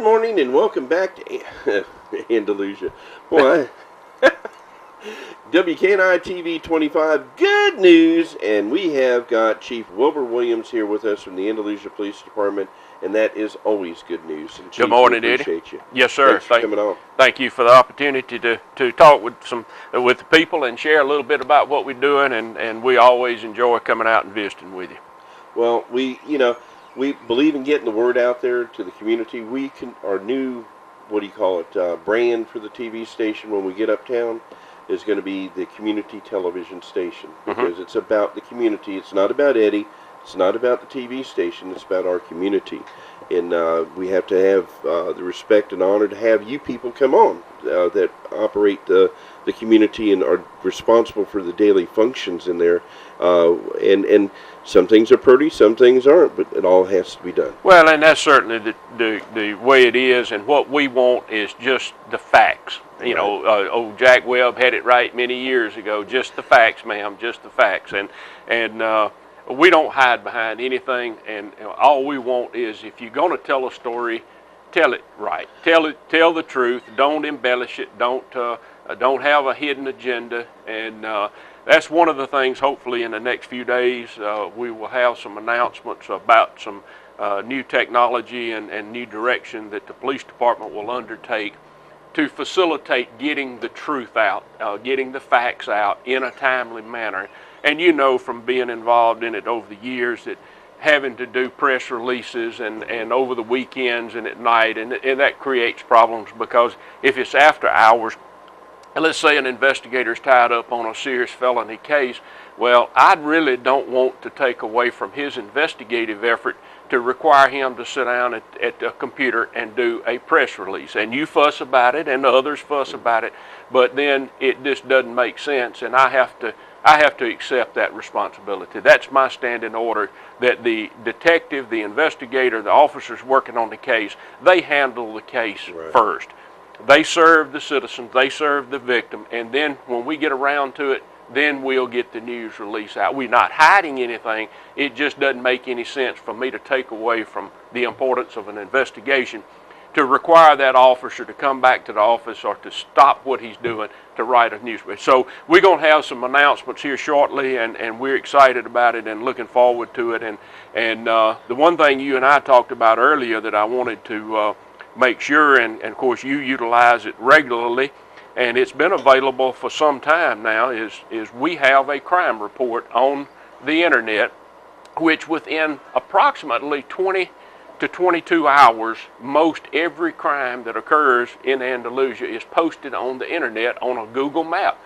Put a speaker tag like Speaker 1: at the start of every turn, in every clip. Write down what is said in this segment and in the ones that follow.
Speaker 1: morning and welcome back to Andalusia. Boy, WKNI TV 25, good news, and we have got Chief Wilbur Williams here with us from the Andalusia Police Department, and that is always good news. And Chief,
Speaker 2: good morning,
Speaker 1: we appreciate
Speaker 2: Eddie.
Speaker 1: You.
Speaker 2: Yes, sir.
Speaker 1: Thanks for coming on.
Speaker 2: Thank you for the opportunity to talk with the people and share a little bit about what we're doing, and we always enjoy coming out and visiting with you.
Speaker 1: Well, we believe in getting the word out there to the community. Our new, brand for the TV station when we get uptown is going to be the community television station, because it's about the community. It's not about Eddie. It's not about the TV station. It's about our community. And we have to have the respect and honor to have you people come on that operate the community and are responsible for the daily functions in there. And some things are pretty, some things aren't, but it all has to be done.
Speaker 2: Well, and that's certainly the way it is, and what we want is just the facts. You know, old Jack Webb had it right many years ago. Just the facts, ma'am, just the facts. And we don't hide behind anything, and all we want is, if you're going to tell a story, tell it right. Tell the truth. Don't embellish it. Don't have a hidden agenda. And that's one of the things. Hopefully, in the next few days, we will have some announcements about some new technology and new direction that the police department will undertake to facilitate getting the truth out, getting the facts out in a timely manner. And you know, from being involved in it over the years, that having to do press releases and over the weekends and at night, and that creates problems, because if it's after hours, and let's say an investigator's tied up on a serious felony case, well, I really don't want to take away from his investigative effort to require him to sit down at the computer and do a press release. And you fuss about it, and others fuss about it, but then it just doesn't make sense, and I have to accept that responsibility. That's my standing order, that the detective, the investigator, the officers working on the case, they handle the case first. They serve the citizens, they serve the victim, and then when we get around to it, then we'll get the news release out. We're not hiding anything. It just doesn't make any sense for me to take away from the importance of an investigation to require that officer to come back to the office or to stop what he's doing to write a news release. So we're going to have some announcements here shortly, and we're excited about it and looking forward to it. And the one thing you and I talked about earlier that I wanted to make sure, and of course you utilize it regularly, and it's been available for some time now, is we have a crime report on the internet, which within approximately 20 to 22 hours, most every crime that occurs in Andalusia is posted on the internet on a Google map.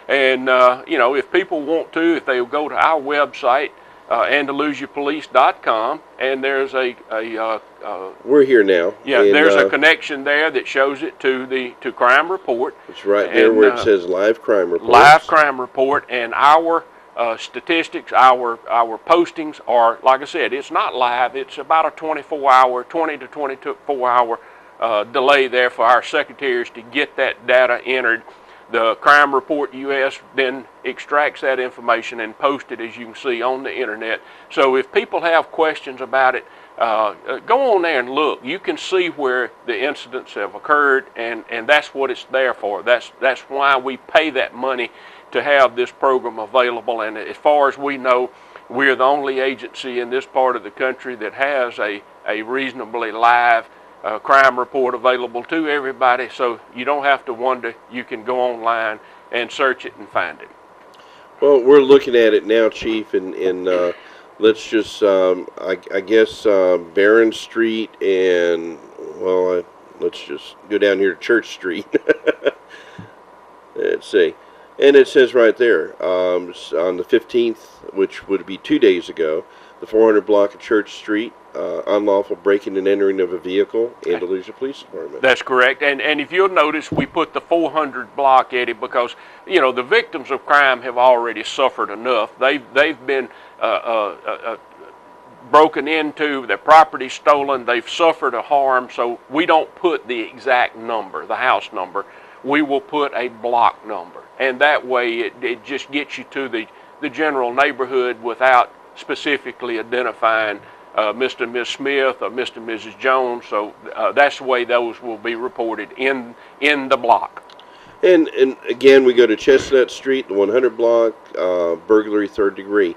Speaker 2: And if people want to, if they'll go to our website, AndalusiaPolice.com, and there's
Speaker 1: we're here now.
Speaker 2: Yeah, and there's a connection there that shows it to crime report.
Speaker 1: It's right there where it says live crime report.
Speaker 2: Live crime report, and our statistics, our postings are, like I said, it's not live. It's about a 20 to 24 hour delay there for our secretaries to get that data entered. The Crime Report US then extracts that information and posts it, as you can see, on the internet. So if people have questions about it, go on there and look. You can see where the incidents have occurred, and that's what it's there for. That's why we pay that money to have this program available. And as far as we know, we're the only agency in this part of the country that has a reasonably live crime report available to everybody, so you don't have to wonder. You can go online and search it and find it.
Speaker 1: Well, we're looking at it now, Chief, and let's just, I guess, Barron Street and, let's just go down here to Church Street. Let's see. And it says right there, on the 15th, which would be 2 days ago, the 400 block of Church Street, unlawful breaking and entering of a vehicle, Andalusia Police Department.
Speaker 2: That's correct. And if you'll notice, we put the 400 block, Eddie, because, the victims of crime have already suffered enough. They've been broken into, their property stolen, they've suffered a harm, so we don't put the exact number, the house number. We will put a block number. And that way it just gets you to the general neighborhood without specifically identifying Mr. and Ms. Smith or Mr. and Mrs. Jones. So that's the way those will be reported in the block.
Speaker 1: And again, we go to Chestnut Street, the 100 block, burglary 3rd degree,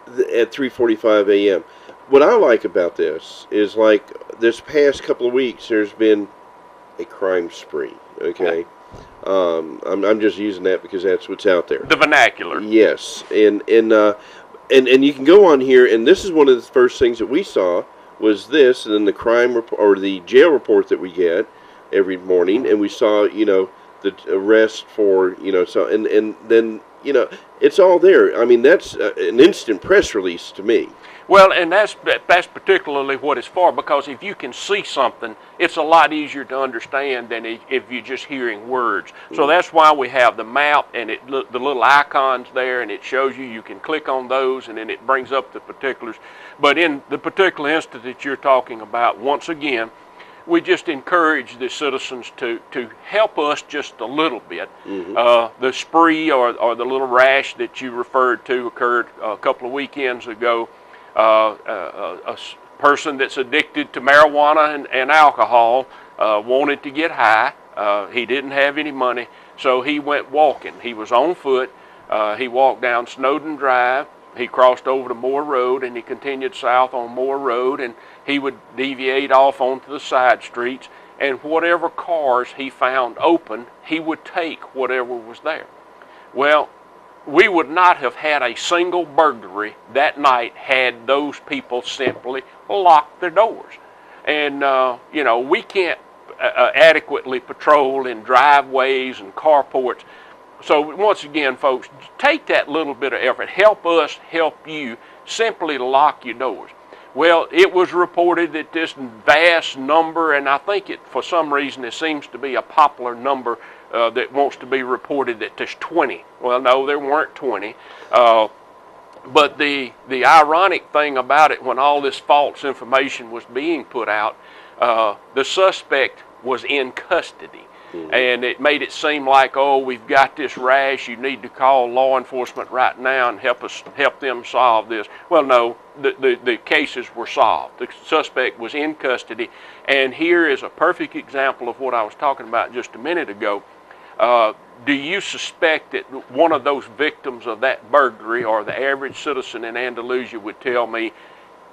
Speaker 1: at 3:45 a.m. What I like about this is, like, this past couple of weeks, there's been a crime spree. Okay, I'm just using that because that's what's out there.
Speaker 2: The vernacular.
Speaker 1: Yes, and you can go on here, and this is one of the first things that we saw was this, and then the crime or the jail report that we get every morning, and we saw, you know, the arrest for, you know, so and then, you know, it's all there. I mean, that's an instant press release to me.
Speaker 2: Well, and that's particularly what it's for, because if you can see something, it's a lot easier to understand than if you're just hearing words. So that's why we have the map and the little icons there, and it shows you can click on those, and then it brings up the particulars. But in the particular instance that you're talking about, once again, we just encourage the citizens to help us just a little bit. The spree or the little rash that you referred to occurred a couple of weekends ago. A person that's addicted to marijuana and alcohol wanted to get high. He didn't have any money, so he went walking. He was on foot. He walked down Snowden Drive. He crossed over to Moore Road, and he continued south on Moore Road, and he would deviate off onto the side streets, and whatever cars he found open, he would take whatever was there. Well, we would not have had a single burglary that night had those people simply locked their doors. And, you know, we can't adequately patrol in driveways and carports. So once again, folks, take that little bit of effort. Help us help you simply lock your doors. Well, it was reported that this vast number, and I think for some reason it seems to be a popular number that wants to be reported, that there's 20. Well, no, there weren't 20. But the ironic thing about it, when all this false information was being put out, the suspect was in custody. And it made it seem like, oh, we've got this rash, you need to call law enforcement right now and help them solve this. Well, no, the cases were solved. The suspect was in custody, and here is a perfect example of what I was talking about just a minute ago. Do you suspect that one of those victims of that burglary, or the average citizen in Andalusia, would tell me,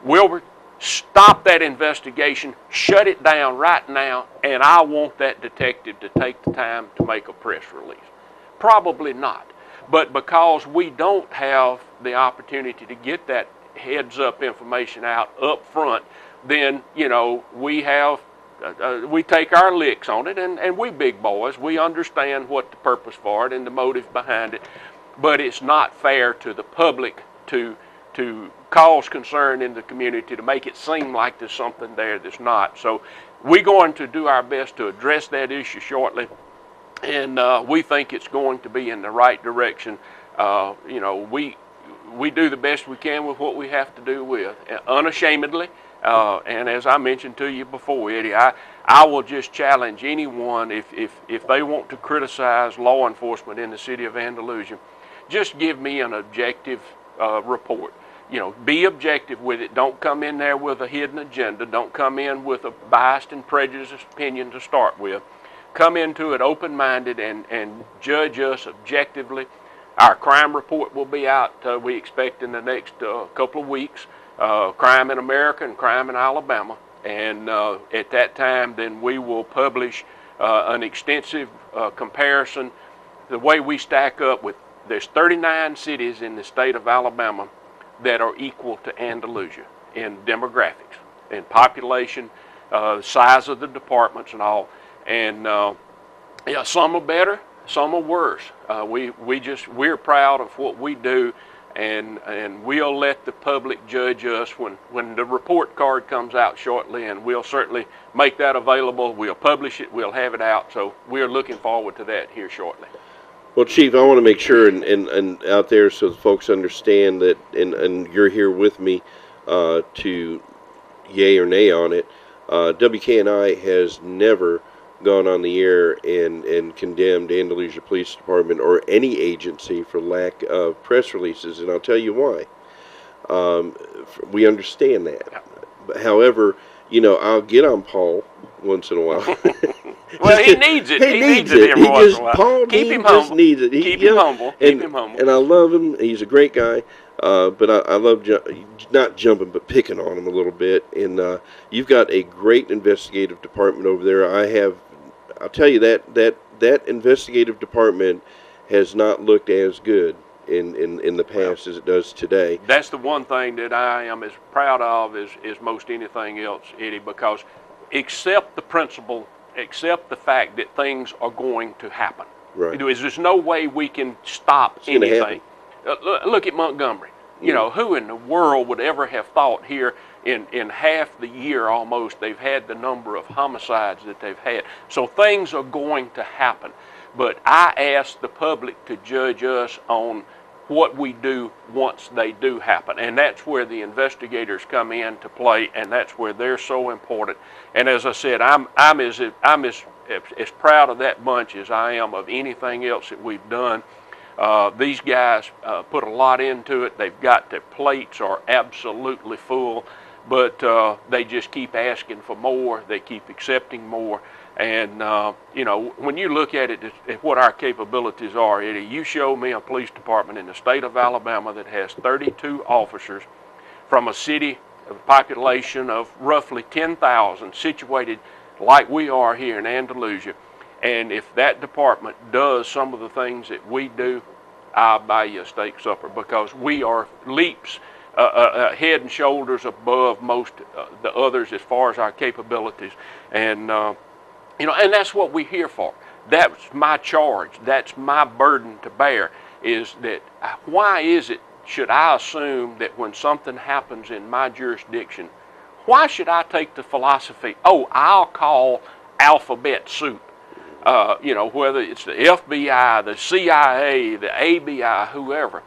Speaker 2: Wilbert, stop that investigation, shut it down right now, and I want that detective to take the time to make a press release? Probably not. But because we don't have the opportunity to get that heads-up information out up front, then, you know, we take our licks on it, and we big boys, we understand what the purpose for it and the motive behind it, but it's not fair to the public to cause concern in the community, to make it seem like there's something there that's not. So we're going to do our best to address that issue shortly, and we think it's going to be in the right direction. You know, we do the best we can with what we have to do with, unashamedly. And as I mentioned to you before, Eddie, I will just challenge anyone, if they want to criticize law enforcement in the city of Andalusia, just give me an objective report. You know, be objective with it. Don't come in there with a hidden agenda. Don't come in with a biased and prejudiced opinion to start with. Come into it open-minded and judge us objectively. Our crime report will be out, we expect, in the next couple of weeks. Crime in America and crime in Alabama. And at that time, then we will publish an extensive comparison. The way we stack up with, there's 39 cities in the state of Alabama that are equal to Andalusia in demographics, in population, size of the departments and all. And yeah, some are better, some are worse. We're proud of what we do, and we'll let the public judge us when the report card comes out shortly, and we'll certainly make that available. We'll publish it, we'll have it out, so we're looking forward to that here shortly.
Speaker 1: Well, Chief, I want to make sure and out there so the folks understand that, and you're here with me to yay or nay on it. WKNI has never gone on the air and condemned Andalusia Police Department or any agency for lack of press releases, and I'll tell you why. We understand that. But however, I'll get on Paul once in a while.
Speaker 2: Well, he needs it.
Speaker 1: He needs
Speaker 2: it
Speaker 1: it.
Speaker 2: every
Speaker 1: He
Speaker 2: once
Speaker 1: just
Speaker 2: in a while.
Speaker 1: Paul
Speaker 2: Keep
Speaker 1: he
Speaker 2: him
Speaker 1: just
Speaker 2: humble.
Speaker 1: needs it.
Speaker 2: Keep him humble. Keep him humble.
Speaker 1: And I love him. He's a great guy. But I love not jumping, but picking on him a little bit. And you've got a great investigative department over there. I'll tell you that investigative department has not looked as good in the past as it does today.
Speaker 2: That's the one thing that I am as proud of as most anything else, Eddie, because accept the principle, accept the fact that things are going to happen.
Speaker 1: Right.
Speaker 2: There's no way we can stop anything. Look at Montgomery. Who in the world would ever have thought here in half the year almost they've had the number of homicides that they've had. So things are going to happen. But I ask the public to judge us on what we do once they do happen. And that's where the investigators come in to play, and that's where they're so important. And as I said, I'm as proud of that bunch as I am of anything else that we've done. These guys put a lot into it. They've got their plates are absolutely full, but they just keep asking for more. They keep accepting more. And, when you look at it, at what our capabilities are, Eddie, you show me a police department in the state of Alabama that has 32 officers from a city of population of roughly 10,000 situated like we are here in Andalusia. And if that department does some of the things that we do, I'll buy you a steak supper, because we are leaps head and shoulders above most the others as far as our capabilities. And, and that's what we're here for. That's my charge. That's my burden to bear, is that why is it, should I assume that when something happens in my jurisdiction, why should I take the philosophy, I'll call alphabet soup? Whether it's the FBI, the CIA, the ABI, whoever,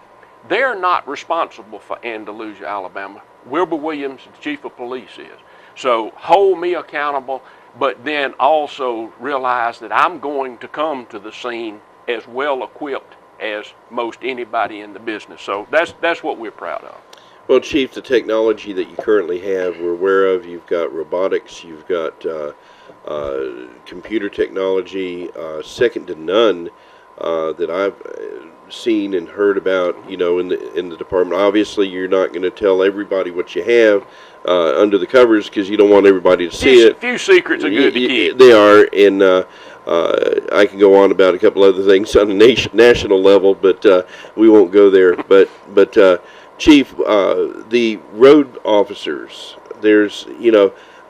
Speaker 2: they're not responsible for Andalusia, Alabama. Wilbur Williams, the chief of police, is. So hold me accountable, but then also realize that I'm going to come to the scene as well equipped as most anybody in the business. So that's what we're proud of.
Speaker 1: Well, Chief, the technology that you currently have, we're aware of. You've got robotics, you've got computer technology, second to none, that I've seen and heard about, in the department. Obviously, you're not going to tell everybody what you have under the covers, because you don't want everybody to see it.
Speaker 2: Few secrets are good to keep.
Speaker 1: They are, and I can go on about a couple other things on a national level, but we won't go there. But Chief, the road officers, there's,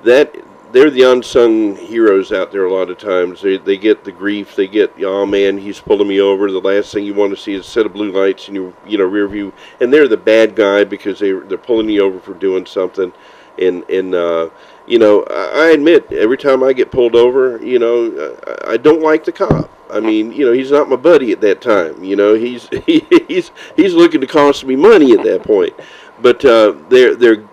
Speaker 1: that they're the unsung heroes out there a lot of times. They get the grief. They get, oh man, he's pulling me over. The last thing you want to see is a set of blue lights in your rear view, and they're the bad guy because they're pulling you over for doing something. And I admit, every time I get pulled over, I don't like the cop. I mean, he's not my buddy at that time. He's looking to cost me money at that point. But they're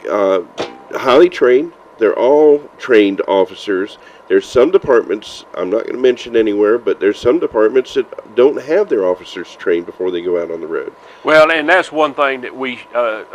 Speaker 1: highly trained. They're all trained officers. There's some departments, I'm not going to mention anywhere, but there's some departments that don't have their officers trained before they go out on the road.
Speaker 2: Well, and that's one thing that we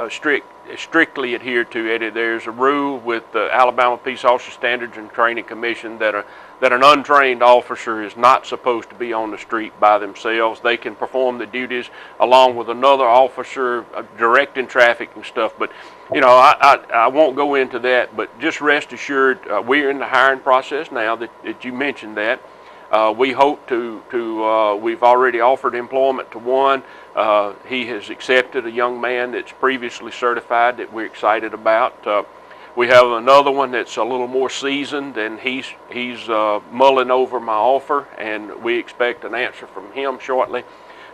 Speaker 2: strictly adhere to, Eddie. There's a rule with the Alabama Peace Officer Standards and Training Commission that an untrained officer is not supposed to be on the street by themselves. They can perform the duties along with another officer directing traffic and stuff. But, I won't go into that, but just rest assured, we're in the hiring process now that you mentioned that. We hope we've already offered employment to one. He has accepted a young man that's previously certified that we're excited about. We have another one that's a little more seasoned, and he's mulling over my offer, and we expect an answer from him shortly.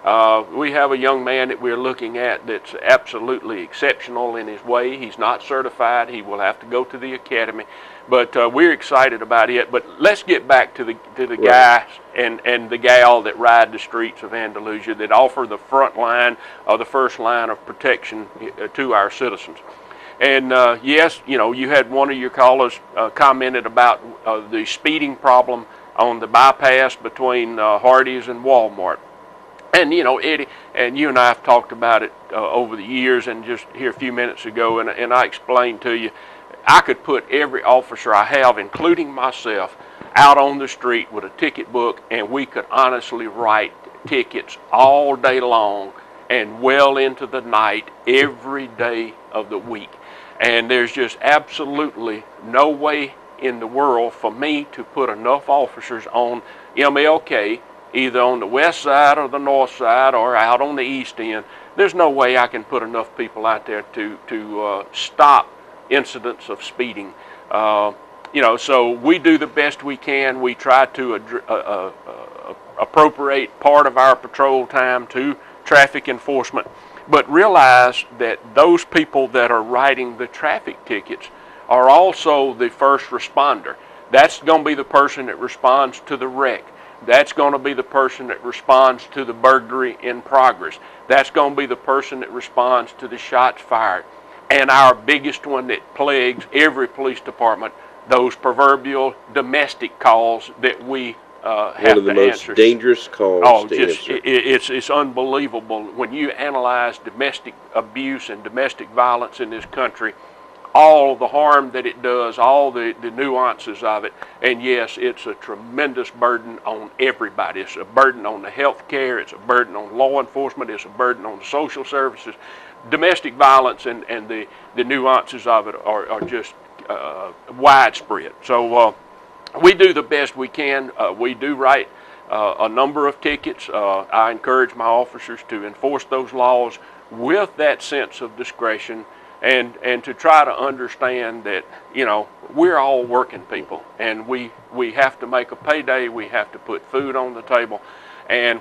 Speaker 2: We have a young man that we're looking at that's absolutely exceptional in his way. He's not certified. He will have to go to the academy, but we're excited about it. But let's get back to the
Speaker 1: right.
Speaker 2: guys and the gal that ride the streets of Andalusia, that offer the front line or the first line of protection to our citizens. And yes, you had one of your callers commented about the speeding problem on the bypass between Hardee's and Walmart. And you know, Eddie, and you and I have talked about it over the years, and just here a few minutes ago, and I explained to you, I could put every officer I have, including myself, out on the street with a ticket book, and we could honestly write tickets all day long and well into the night every day of the week. And there's just absolutely no way in the world for me to put enough officers on MLK, either on the west side or the north side or out on the east end. There's no way I can put enough people out there to stop incidents of speeding. You know, so we do the best we can. We try to appropriate part of our patrol time to traffic enforcement, but realize that those people that are writing the traffic tickets are also the first responder. That's going to be the person that responds to the wreck. That's going to be the person that responds to the burglary in progress. That's going to be the person that responds to the shots fired. And our biggest one that plagues every police department, those proverbial domestic calls that we have to answer.
Speaker 1: One of the most dangerous calls to answer.
Speaker 2: It's unbelievable when you analyze domestic abuse and domestic violence in this country, all the harm that it does, all the nuances of it. And yes, it's a tremendous burden on everybody. It's a burden on the health care, it's a burden on law enforcement, it's a burden on the social services. Domestic violence and the nuances of it are just widespread. So we do the best we can. We do write a number of tickets. I encourage my officers to enforce those laws with that sense of discretion, and to try to understand that, you know, we're all working people, and we have to make a payday. We have to put food on the table, and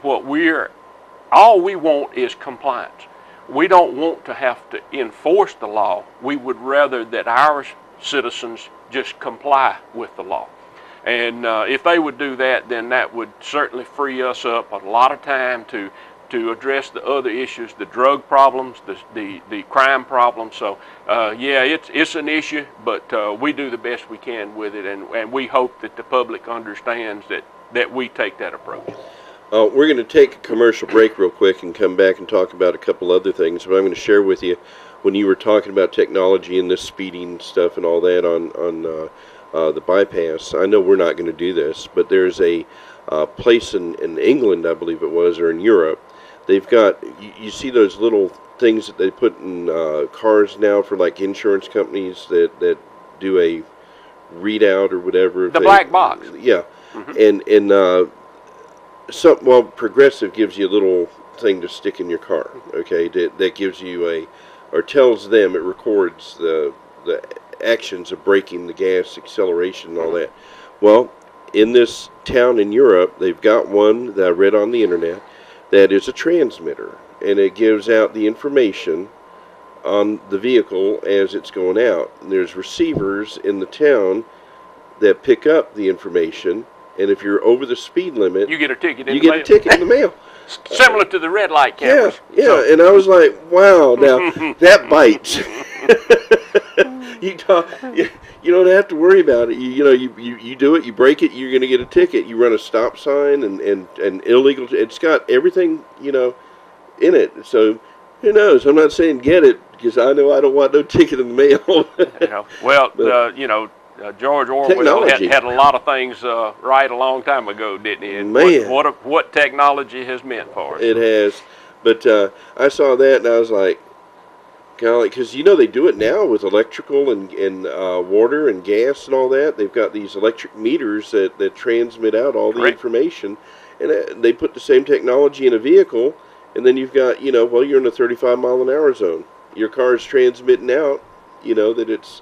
Speaker 2: all we want is compliance. We don't want to have to enforce the law. We would rather that our citizens just comply with the law. And if they would do that, then that would certainly free us up a lot of time to address the other issues, the drug problems, the crime problems. So yeah, it's an issue, but we do the best we can with it, and we hope that the public understands that we take that approach.
Speaker 1: We're going to take a commercial break real quick and come back and talk about a couple other things. But I'm going to share with you, when you were talking about technology and this speeding stuff and all that on the bypass, I know we're not going to do this, but there's a place in England, I believe it was, or in Europe. They've got, you see those little things that they put in cars now for like insurance companies that do a readout or whatever.
Speaker 2: The black box.
Speaker 1: Yeah. Mm-hmm. Well, Progressive gives you a little thing to stick in your car, okay, that gives you or tells them, it records the actions of braking, the gas, acceleration, and all that. Well, in this town in Europe, they've got one that I read on the internet that is a transmitter, and it gives out the information on the vehicle as it's going out. And there's receivers in the town that pick up the information, and if you're over the speed limit,
Speaker 2: you get a ticket in
Speaker 1: the mail. You get a ticket in the mail.
Speaker 2: Similar to the red light cameras.
Speaker 1: Yeah, so. And I was like, wow, now that bites. You don't have to worry about it. You do it, you break it, you're going to get a ticket. You run a stop sign and illegal. It's got everything, in it. So who knows? I'm not saying get it, because I know I don't want no ticket in the mail.
Speaker 2: Well, but, George Orwell had a lot of things right a long time ago, didn't he? And
Speaker 1: man,
Speaker 2: what technology has meant for us.
Speaker 1: It has. But I saw that and I was like, golly, because they do it now with electrical and water and gas and all that. They've got these electric meters that transmit out all the information, and they put the same technology in a vehicle, and then you've got, you're in a 35 mile an hour zone. Your car is transmitting out, that it's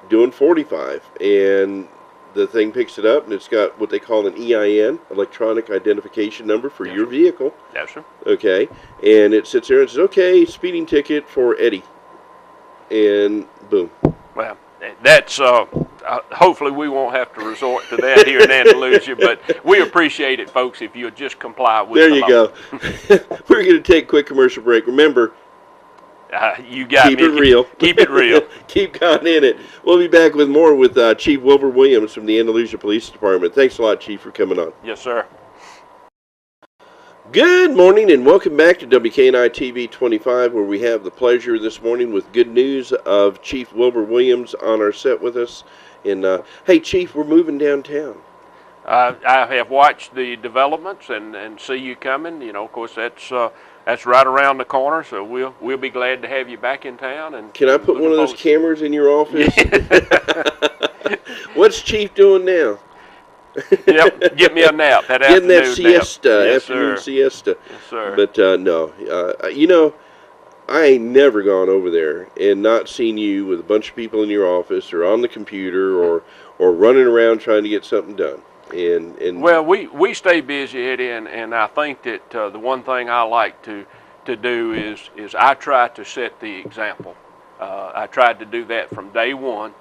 Speaker 1: doing 45, and the thing picks it up, and it's got what they call an EIN, electronic identification number for your vehicle.
Speaker 2: Yes, sir.
Speaker 1: Okay, and it sits there and says, okay, speeding ticket for Eddie, and boom.
Speaker 2: Well, that's hopefully we won't have to resort to that here in Andalusia, but we appreciate it, folks, if you'll just comply with
Speaker 1: the law. There you go. We're going to take a quick commercial break. Remember,
Speaker 2: you got
Speaker 1: keep it real.
Speaker 2: Keep it real.
Speaker 1: Keep going in it. We'll be back with more with Chief Wilbur Williams from the Andalusia Police Department. Thanks a lot, Chief, for coming on.
Speaker 2: Yes, sir.
Speaker 1: Good morning and welcome back to WKNI TV 25, where we have the pleasure this morning with good news of Chief Wilbur Williams on our set with us. And hey, Chief, we're moving downtown.
Speaker 2: I have watched the developments and see you coming. You know, of course, that's right around the corner. So we'll be glad to have you back in town. And
Speaker 1: can I put one of those cameras in your office? What's Chief doing now?
Speaker 2: Yep, get me a nap.
Speaker 1: Getting that siesta,
Speaker 2: yes,
Speaker 1: afternoon
Speaker 2: sir.
Speaker 1: siesta.
Speaker 2: Yes, sir.
Speaker 1: But no, you know, I ain't never gone over there and not seen you with a bunch of people in your office or on the computer or running around trying to get something done. And
Speaker 2: well, we stay busy, Eddie, and I think that the one thing I like to do is I try to set the example. I tried to do that from day one.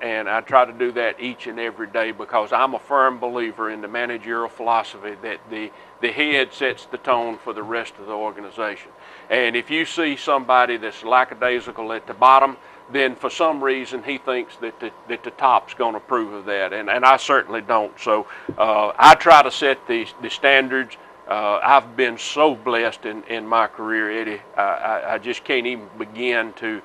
Speaker 2: And I try to do that each and every day because I'm a firm believer in the managerial philosophy that the head sets the tone for the rest of the organization. And if you see somebody that's lackadaisical at the bottom, then for some reason he thinks that the top's going to approve of that, and I certainly don't. So I try to set the standards. I've been so blessed in my career, Eddie. I just can't even begin to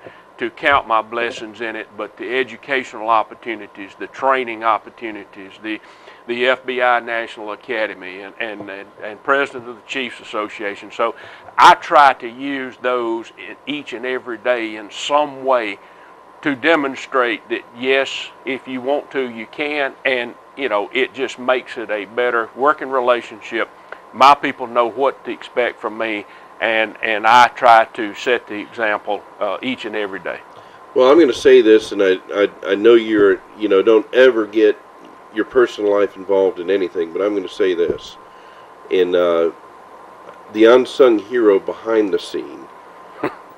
Speaker 2: count my blessings in it, but the educational opportunities, the training opportunities, the FBI National Academy, and president of the Chiefs Association. So I try to use those each and every day in some way to demonstrate that, yes, if you want to, you can, and you know, it just makes it a better working relationship. My people know what to expect from me, and I try to set the example each and every day.
Speaker 1: Well, I'm going to say this, and I know don't ever get your personal life involved in anything, but I'm going to say this. And the unsung hero behind the scene,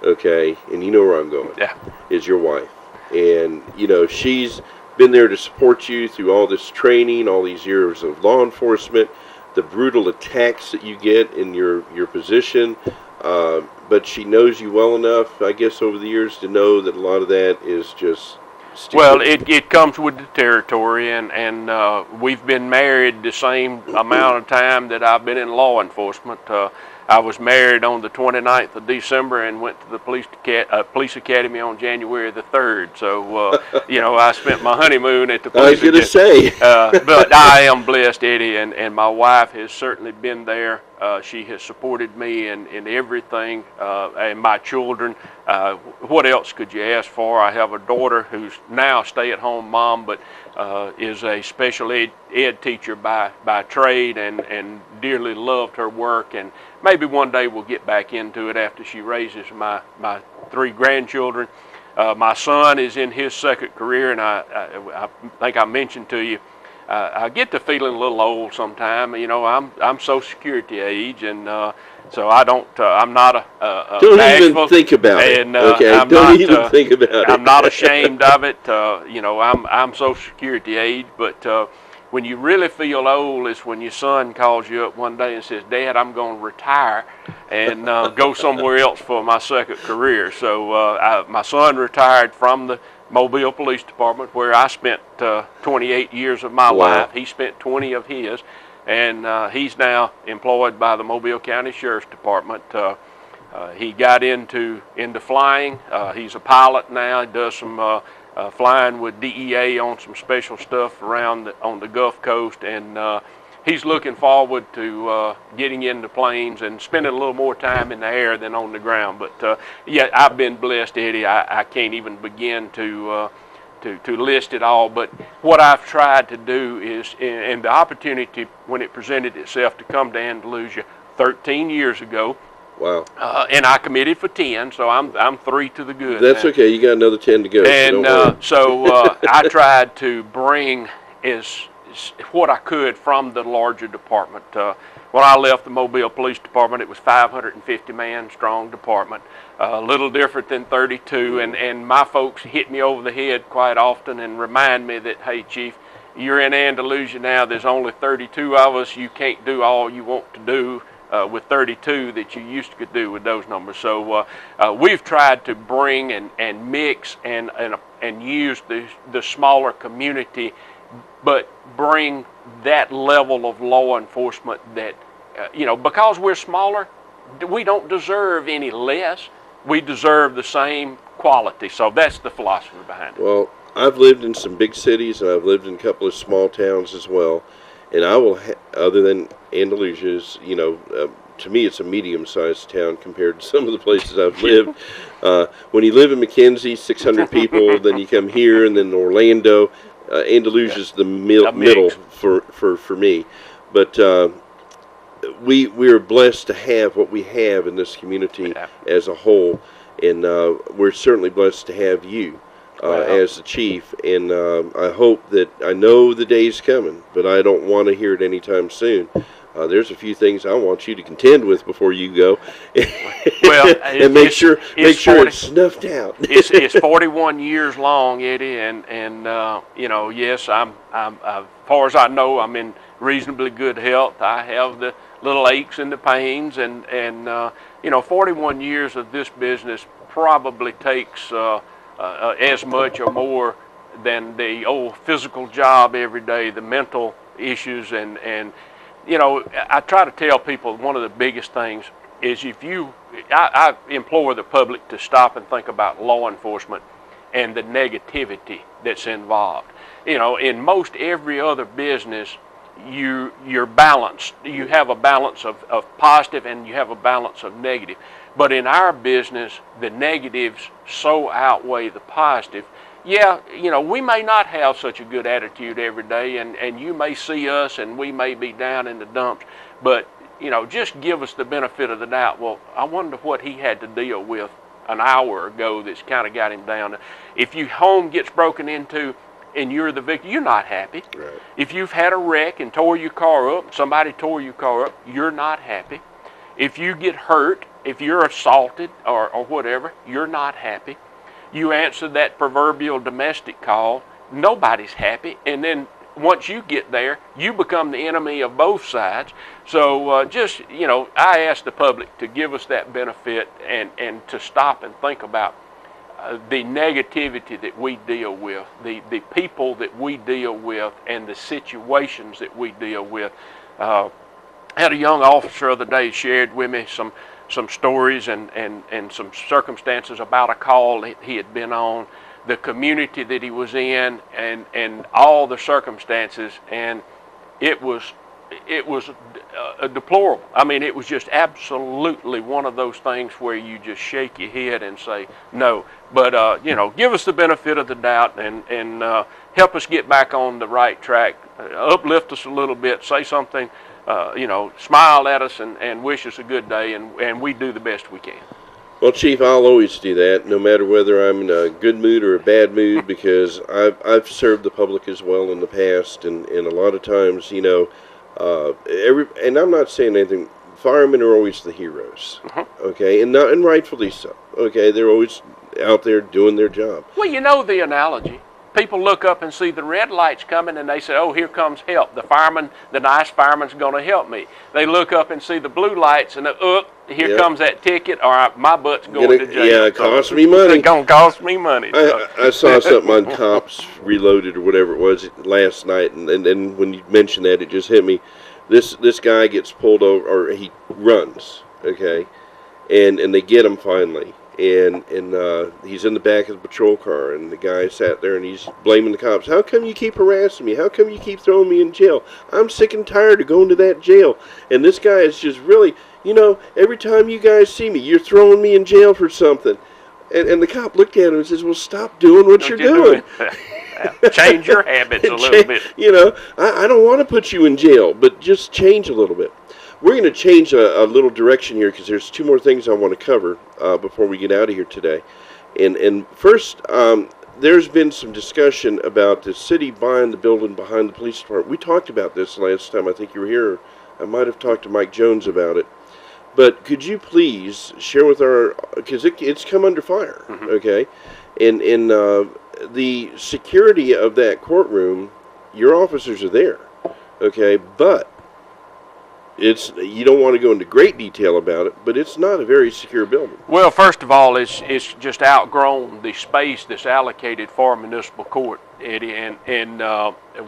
Speaker 1: okay, and you know where I'm going,
Speaker 2: yeah,
Speaker 1: is your wife. And, you know, she's been there to support you through all this training, all these years of law enforcement, the brutal attacks that you get in your position, but she knows you well enough, I guess, over the years to know that a lot of that is just stupid.
Speaker 2: Well, it comes with the territory, and we've been married the same amount of time that I've been in law enforcement. I was married on the 29th of December and went to the police academy on January the 3rd. So, you know, I spent my honeymoon at the police academy.
Speaker 1: I was going to say.
Speaker 2: But I am blessed, Eddie, and my wife has certainly been there. She has supported me in everything, and my children. What else could you ask for? I have a daughter who's now a stay-at-home mom, but is a special ed teacher by trade, and dearly loved her work. And maybe one day we'll get back into it after she raises my 3 grandchildren. My son is in his second career, and I think I mentioned to you, I get to feeling a little old sometime. You know, I'm Social Security age, and so I don't. I'm not a
Speaker 1: don't
Speaker 2: bashful,
Speaker 1: even think about it.
Speaker 2: And,
Speaker 1: okay,
Speaker 2: I'm
Speaker 1: don't
Speaker 2: not,
Speaker 1: even think about it.
Speaker 2: I'm not ashamed of it. You know, I'm Social Security age, but when you really feel old is when your son calls you up one day and says, "Dad, I'm going to retire and go somewhere else for my second career." So my son retired from the Mobile Police Department, where I spent 28 years of my life. He spent 20 of his, and he's now employed by the Mobile County Sheriff's Department. He got into flying. He's a pilot now. He does some flying with DEA on some special stuff around on the Gulf Coast, and he's looking forward to getting into planes and spending a little more time in the air than on the ground. But yeah, I've been blessed, Eddie. I can't even begin to list it all. But what I've tried to do is, and the opportunity when it presented itself to come to Andalusia 13 years ago.
Speaker 1: Wow.
Speaker 2: And I committed for 10, so I'm 3 to the good.
Speaker 1: That's okay. You got another 10 to go.
Speaker 2: And so I tried to bring what I could from the larger department. When I left the Mobile Police Department, it was 550-man strong department, a little different than 32. And my folks hit me over the head quite often and remind me that, hey, Chief, you're in Andalusia now. There's only 32 of us. You can't do all you want to do with 32 that you used to do with those numbers. So we've tried to bring and mix and use the smaller community, but bring that level of law enforcement that because we're smaller, we don't deserve any less. We deserve the same quality. So that's the philosophy behind it.
Speaker 1: Well, I've lived in some big cities, and I've lived in a couple of small towns as well. And I will, other than Andalusia's, to me it's a medium-sized town compared to some of the places I've lived. When you live in McKenzie, 600 people, then you come here, and then Orlando. Andalusia's the middle for me. But we are blessed to have what we have in this community as a whole, and we're certainly blessed to have you as the chief. And I know the day's coming, but I don't want to hear it anytime soon. There's a few things I want you to contend with before you go, and make sure it's snuffed out.
Speaker 2: It's 41 years long, Eddie, and yes, I'm as far as I know, I'm in reasonably good health. I have the little aches and the pains, and 41 years of this business probably takes as much or more than the old physical job every day, the mental issues, and I try to tell people one of the biggest things is I implore the public to stop and think about law enforcement and the negativity that's involved. In most every other business, you're balanced. You have a balance of positive and you have a balance of negative. But in our business, the negatives so outweigh the positive. Yeah, we may not have such a good attitude every day, and you may see us and we may be down in the dumps, but, just give us the benefit of the doubt. Well, I wonder what he had to deal with an hour ago that's kind of got him down. If your home gets broken into and you're the victim, you're not happy.
Speaker 1: Right.
Speaker 2: If you've had a wreck and tore your car up, somebody tore your car up, you're not happy. If you get hurt, if you're assaulted or whatever, you're not happy. You answer that proverbial domestic call, nobody's happy, and then once you get there, you become the enemy of both sides. So I ask the public to give us that benefit and to stop and think about the negativity that we deal with, the people that we deal with, and the situations that we deal with. I had a young officer the other day shared with me some stories and some circumstances about a call that he had been on, the community that he was in, and all the circumstances, and it was deplorable. I mean, it was just absolutely one of those things where you just shake your head and say no. But give us the benefit of the doubt and help us get back on the right track. Uplift us a little bit. Say something. Smile at us and wish us a good day, and we do the best we can.
Speaker 1: Well, Chief, I'll always do that, no matter whether I'm in a good mood or a bad mood, because I've served the public as well in the past, and a lot of times, and I'm not saying anything. Firemen are always the heroes, okay, and rightfully so. Okay, they're always out there doing their job.
Speaker 2: Well, the analogy. People look up and see the red lights coming, and they say, "Oh, here comes help. The nice fireman's going to help me." They look up and see the blue lights, and here comes that ticket, or my butt's going to jail.
Speaker 1: Yeah, it costs me money.
Speaker 2: It's going to cost me money.
Speaker 1: I saw something on Cops Reloaded or whatever it was last night, and when you mentioned that, it just hit me. This guy gets pulled over, or he runs, okay, and they get him finally. And he's in the back of the patrol car, and the guy sat there and he's blaming the cops. How come you keep harassing me? How come you keep throwing me in jail? I'm sick and tired of going to that jail. And this guy is just really, every time you guys see me, you're throwing me in jail for something. And the cop looked at him and says, well, stop doing what you're doing.
Speaker 2: Change your habits a little bit.
Speaker 1: I don't want to put you in jail, but just change a little bit. We're going to change a little direction here because there's two more things I want to cover before we get out of here today. And first, there's been some discussion about the city buying the building behind the police department. We talked about this last time I think you were here. I might have talked to Mike Jones about it. But could you please share with because it's come under fire, okay? And the security of that courtroom, your officers are there, okay? But you don't want to go into great detail about it, but it's not a very secure building.
Speaker 2: Well, first of all, it's just outgrown the space that's allocated for municipal court. Eddie, and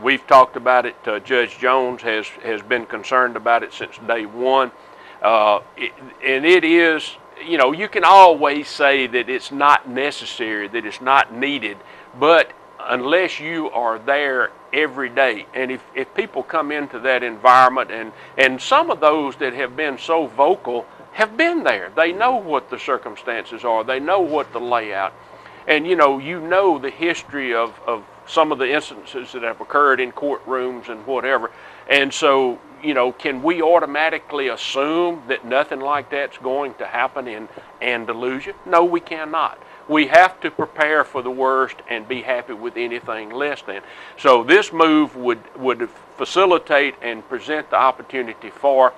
Speaker 2: we've talked about it. Judge Jones has been concerned about it since day one, and it is. You know, you can always say that it's not necessary, that it's not needed, but unless you are there every day, and if people come into that environment, and some of those that have been so vocal have been there, they know what the circumstances are, they know what the layout, and you know the history of some of the instances that have occurred in courtrooms and whatever, and so can we automatically assume that nothing like that's going to happen in Andalusia? No, we cannot. We have to prepare for the worst and be happy with anything less than. So this move would facilitate and present the opportunity for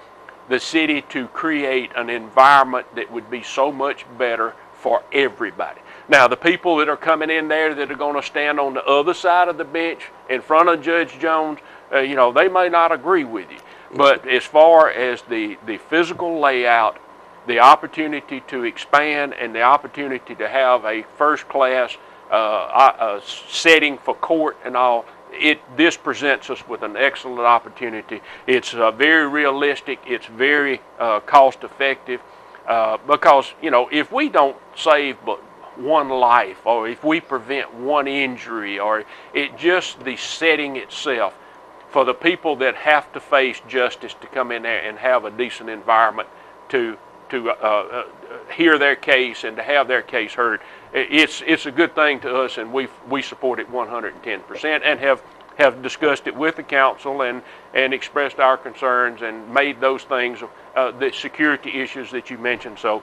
Speaker 2: the city to create an environment that would be so much better for everybody. Now, the people that are coming in there that are going to stand on the other side of the bench in front of Judge Jones, they may not agree with you. But as far as the physical layout, the opportunity to expand and the opportunity to have a first-class setting for court and all, this presents us with an excellent opportunity. It's very realistic. It's very cost-effective because, if we don't save but one life, or if we prevent one injury, or just the setting itself, for the people that have to face justice to come in there and have a decent environment to hear their case and to have their case heard, it's a good thing to us, and we support it 110%, and have discussed it with the council and expressed our concerns and made those things, the security issues that you mentioned. So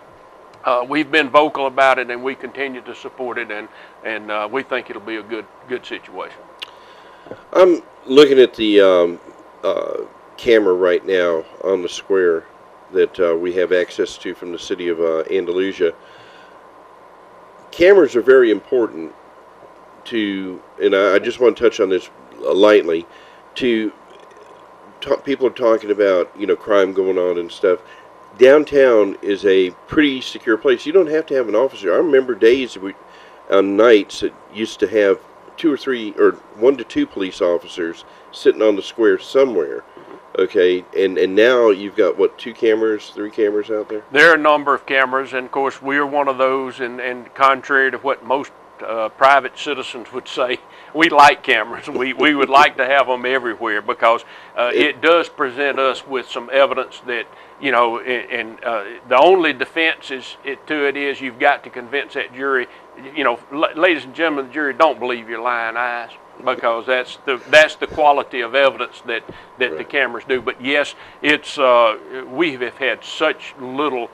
Speaker 2: we've been vocal about it, and we continue to support it, and we think it'll be a good situation.
Speaker 1: I'm looking at the camera right now on the square that we have access to from the city of Andalusia. Cameras are very important to, and I just want to touch on this lightly, people are talking about, crime going on and stuff. Downtown is a pretty secure place. You don't have to have an officer. I remember days on nights that used to have 2 or 3 or 1 to 2 police officers sitting on the square somewhere. Okay, and now you've got, 2 cameras, 3 cameras out there?
Speaker 2: There are a number of cameras, and of course we are one of those, and contrary to what most private citizens would say, we like cameras. We would like to have them everywhere because it does present us with some evidence that, and the only defense to it is you've got to convince that jury, ladies and gentlemen of the jury, don't believe your lying eyes, because that's the quality of evidence that right. The cameras do. But yes, it's we have had such little,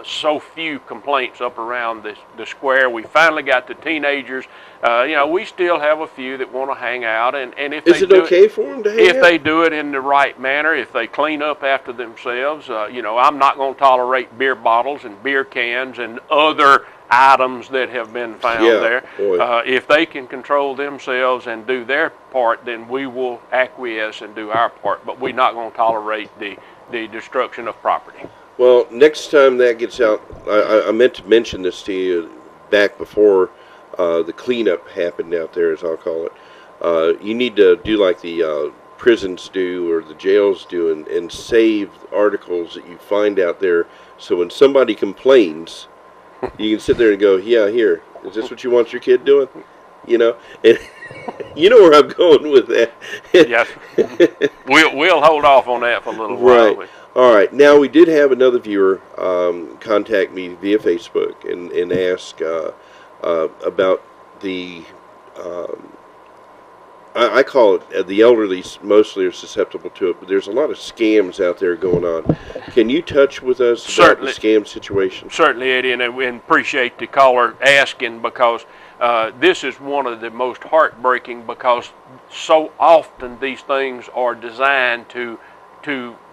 Speaker 2: so few complaints up around the square. We finally got the teenagers. We still have a few that want to hang out, and if
Speaker 1: is it okay for them to hang out?
Speaker 2: If they do it in the right manner, if they clean up after themselves, I'm not going to tolerate beer bottles and beer cans and other items that have been found there. If they can control themselves and do their part, then we will acquiesce and do our part. But we're not going to tolerate the destruction of property.
Speaker 1: Well, next time that gets out, I meant to mention this to you back before the cleanup happened out there, as I'll call it. You need to do like the prisons do or the jails do, and save articles that you find out there, so when somebody complains, you can sit there and go, yeah, here, is this what you want your kid doing? And you know where I'm going with that.
Speaker 2: Yes. We'll hold off on that for a little while.
Speaker 1: Right. All right. Now, we did have another viewer contact me via Facebook and ask about the, I call it, the elderly mostly are susceptible to it, but there's a lot of scams out there going on. Can you touch with us about the scam situation?
Speaker 2: Certainly, Eddie, and we appreciate the caller asking, because this is one of the most heartbreaking, because so often these things are designed to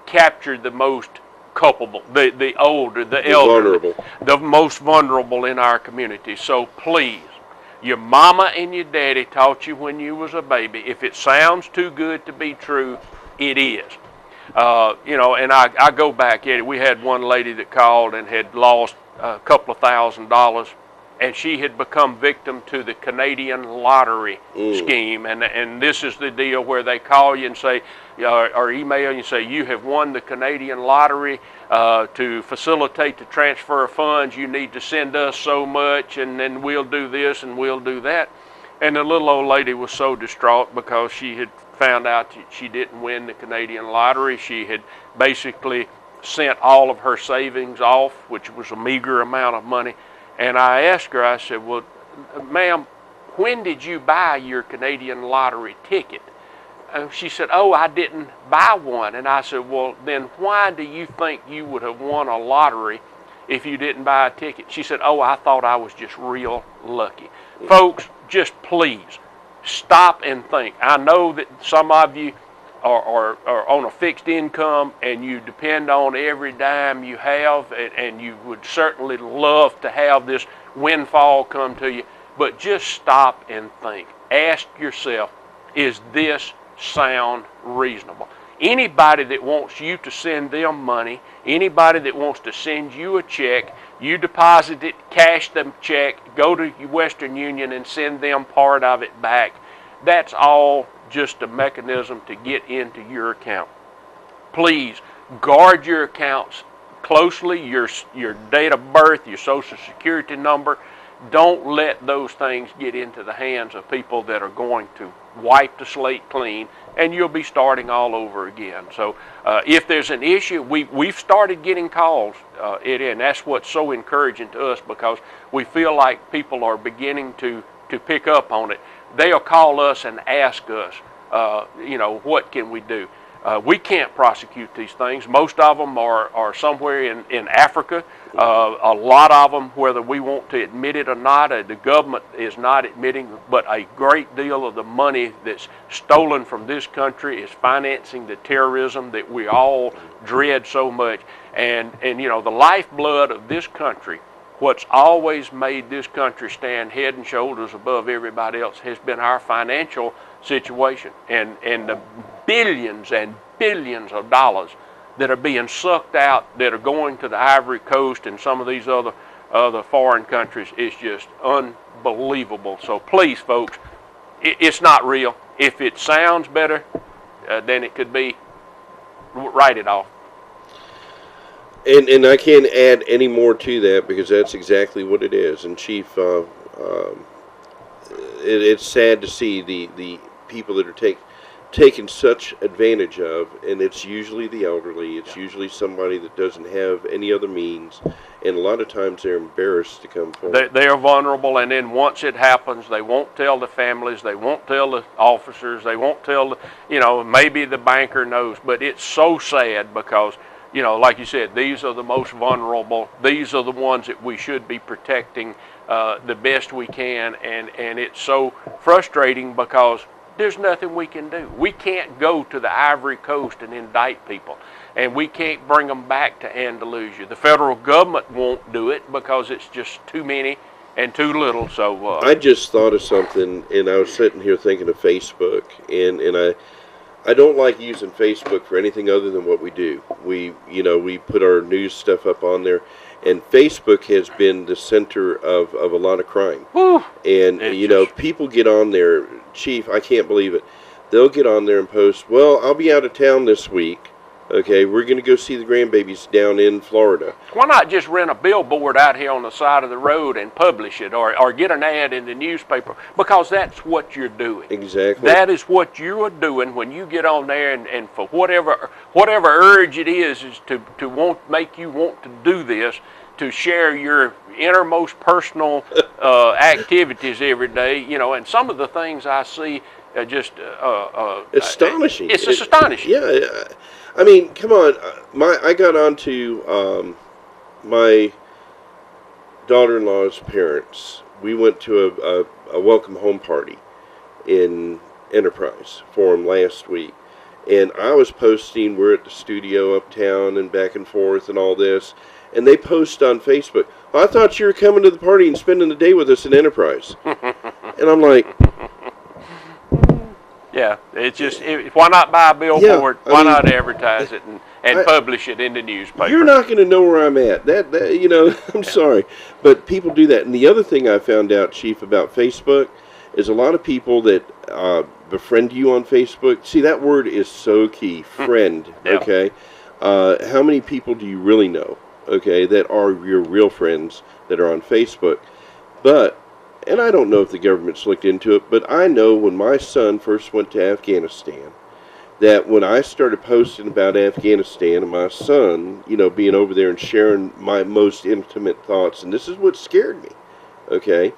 Speaker 2: capture the most culpable, the older, the elderly, vulnerable. The most vulnerable in our community. So please, your mama and your daddy taught you when you was a baby, if it sounds too good to be true, it is. And I go back, Eddie, we had one lady that called and had lost a couple of $1,000 and she had become victim to the Canadian lottery scheme. And this is the deal where they call you and say, or email you and say, you have won the Canadian lottery. To facilitate the transfer of funds, you need to send us so much, and then we'll do this and we'll do that. And the little old lady was so distraught because she had found out that she didn't win the Canadian lottery. She had basically sent all of her savings off, which was a meager amount of money. And I asked her, I said, well, ma'am, when did you buy your Canadian lottery ticket? She said, oh, I didn't buy one. And I said, well, then why do you think you would have won a lottery if you didn't buy a ticket? She said, oh, I thought I was just real lucky. Folks, just please stop and think. I know that some of you are on a fixed income and you depend on every dime you have, and you would certainly love to have this windfall come to you, but just stop and think. Ask yourself, is this sound reasonable? Anybody that wants you to send them money, anybody that wants to send you a check, you deposit it, cash them check, go to Western Union and send them part of it back. That's all just a mechanism to get into your account. Please guard your accounts closely, your date of birth, your social security number. Don't let those things get into the hands of people that are going to wipe the slate clean, and you'll be starting all over again. So if there's an issue, we've started getting calls, and that's what's so encouraging to us, because we feel like people are beginning to pick up on it. They'll call us and ask us, what can we do? We can't prosecute these things. Most of them are somewhere in Africa. A lot of them, whether we want to admit it or not, the government is not admitting, but a great deal of the money that's stolen from this country is financing the terrorism that we all dread so much. And the lifeblood of this country, what's always made this country stand head and shoulders above everybody else, has been our financial situation, and the billions and billions of dollars that are being sucked out, that are going to the Ivory Coast and some of these other foreign countries, is just unbelievable. So please, folks, it's not real. If it sounds better than it could be, write it off.
Speaker 1: And I can't add any more to that, because that's exactly what it is. And Chief, it's sad to see the people that are taken such advantage of, and it's usually the elderly. It's usually somebody that doesn't have any other means, and a lot of times they're embarrassed to come forward.
Speaker 2: They are vulnerable, and then once it happens, they won't tell the families, they won't tell the officers, they won't tell maybe the banker knows, but it's so sad because, like you said, these are the most vulnerable. These are the ones that we should be protecting the best we can, and it's so frustrating because there's nothing we can do. We can't go to the Ivory Coast and indict people, and we can't bring them back to Andalusia. The federal government won't do it because it's just too many and too little. So
Speaker 1: I just thought of something, and I was sitting here thinking of Facebook, and I don't like using Facebook for anything other than what we do. We put our news stuff up on there, and Facebook has been the center of a lot of crime.
Speaker 2: Whew.
Speaker 1: And, people get on there. Chief, I can't believe it. They'll get on there and post, well, I'll be out of town this week. Okay, we're going to go see the grandbabies down in Florida.
Speaker 2: Why not just rent a billboard out here on the side of the road and publish it, or get an ad in the newspaper? Because that's what you're doing.
Speaker 1: Exactly.
Speaker 2: That is what you are doing when you get on there, and for whatever urge it is to make you want to do this, to share your innermost personal activities every day, and some of the things I see are just
Speaker 1: astonishing.
Speaker 2: It's astonishing.
Speaker 1: Yeah. I mean, come on. I got onto my daughter-in-law's parents. We went to a welcome home party in Enterprise for them last week, and I was posting, we're at the studio uptown and back and forth and all this, and they post on Facebook, I thought you were coming to the party and spending the day with us in Enterprise. And I'm like,
Speaker 2: Yeah, it's just, why not buy a billboard?
Speaker 1: I
Speaker 2: Why
Speaker 1: mean,
Speaker 2: not advertise it and publish it in the newspaper?
Speaker 1: You're not going to know where I'm at. You know, I'm sorry, but people do that. And the other thing I found out, Chief, about Facebook is a lot of people that befriend you on Facebook. See, that word is so key, friend.
Speaker 2: Yeah.
Speaker 1: Okay, how many people do you really know? Okay, that are your real friends that are on Facebook, but. And I don't know if the government's looked into it, but I know when my son first went to Afghanistan, that when I started posting about Afghanistan and my son, you know, being over there and sharing my most intimate thoughts, and this is what scared me, okay,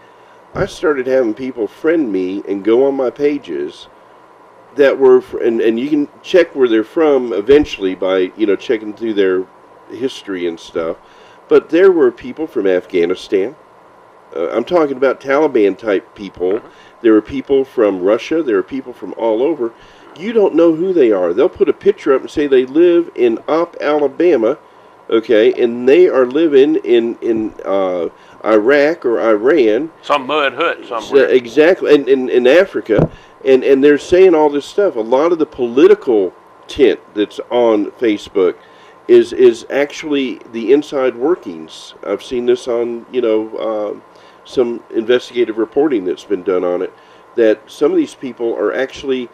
Speaker 1: I started having people friend me and go on my pages that were, and you can check where they're from eventually by, you know, checking through their history and stuff, but there were people from Afghanistan. I'm talking about Taliban-type people. There are people from Russia. There are people from all over. You don't know who they are. They'll put a picture up and say they live in Alabama, okay, and they are living in Iraq or Iran.
Speaker 2: Some mud hut somewhere.
Speaker 1: Exactly, and in Africa, and they're saying all this stuff. A lot of the political tint that's on Facebook is actually the inside workings. I've seen this on, you know, some investigative reporting that's been done on it, that some of these people are actually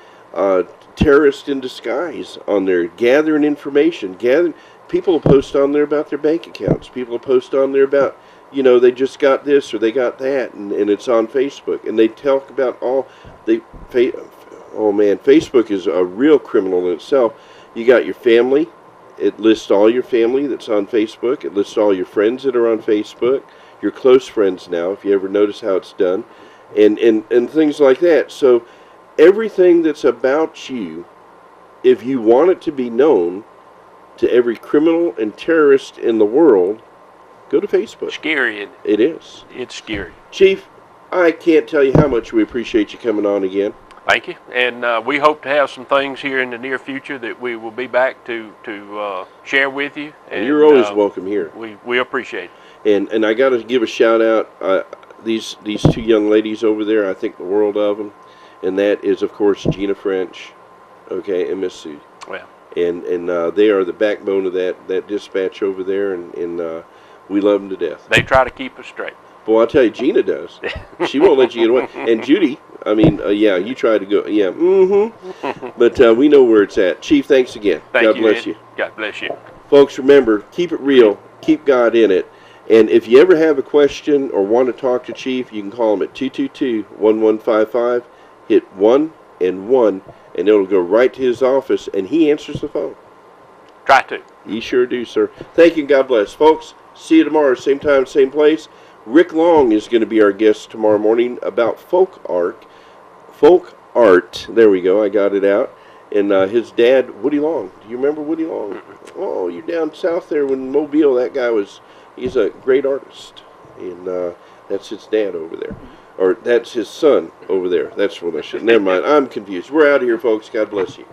Speaker 1: terrorists in disguise on there, gathering information. People will post on there about their bank accounts. People will post on there about, you know, they just got this or they got that, and it's on Facebook. And they talk about oh man, Facebook is a real criminal in itself. You got your family. It lists all your family that's on Facebook. It lists all your friends that are on Facebook. Your close friends now, if you ever notice how it's done, and things like that. So everything that's about you, if you want it to be known to every criminal and terrorist in the world, go to Facebook.
Speaker 2: Scary, isn't
Speaker 1: it? It is.
Speaker 2: It's scary.
Speaker 1: Chief, I can't tell you how much we appreciate you coming on again.
Speaker 2: Thank you, and we hope to have some things here in the near future that we will be back to share with you.
Speaker 1: And you're always welcome here.
Speaker 2: We appreciate it.
Speaker 1: And I got to give a shout out. These two young ladies over there, I think the world of them, and that is of course Gina French, okay, and Miss Sue.
Speaker 2: Well,
Speaker 1: and they are the backbone of that dispatch over there, and we love them to death.
Speaker 2: They try to keep us straight.
Speaker 1: Boy, I'll tell you, Gina does. She won't let you get away. And Judy, I mean, yeah, you try to go, yeah, But we know where it's at. Chief, thanks again. God bless you.
Speaker 2: God bless you.
Speaker 1: Folks, remember, keep it real. Keep God in it. And if you ever have a question or want to talk to Chief, you can call him at 222-1155. Hit 1 and 1, and it'll go right to his office, and he answers the phone.
Speaker 2: Try to.
Speaker 1: You sure do, sir. Thank you, and God bless. Folks, see you tomorrow, same time, same place. Rick Long is going to be our guest tomorrow morning about folk art. There we go. I got it out. And his dad, Woody Long. Do you remember Woody Long? Oh, you're down south there in Mobile. That guy he's a great artist. And that's his dad over there. Or that's his son over there. That's what I should. Never mind. I'm confused. We're out of here, folks. God bless you.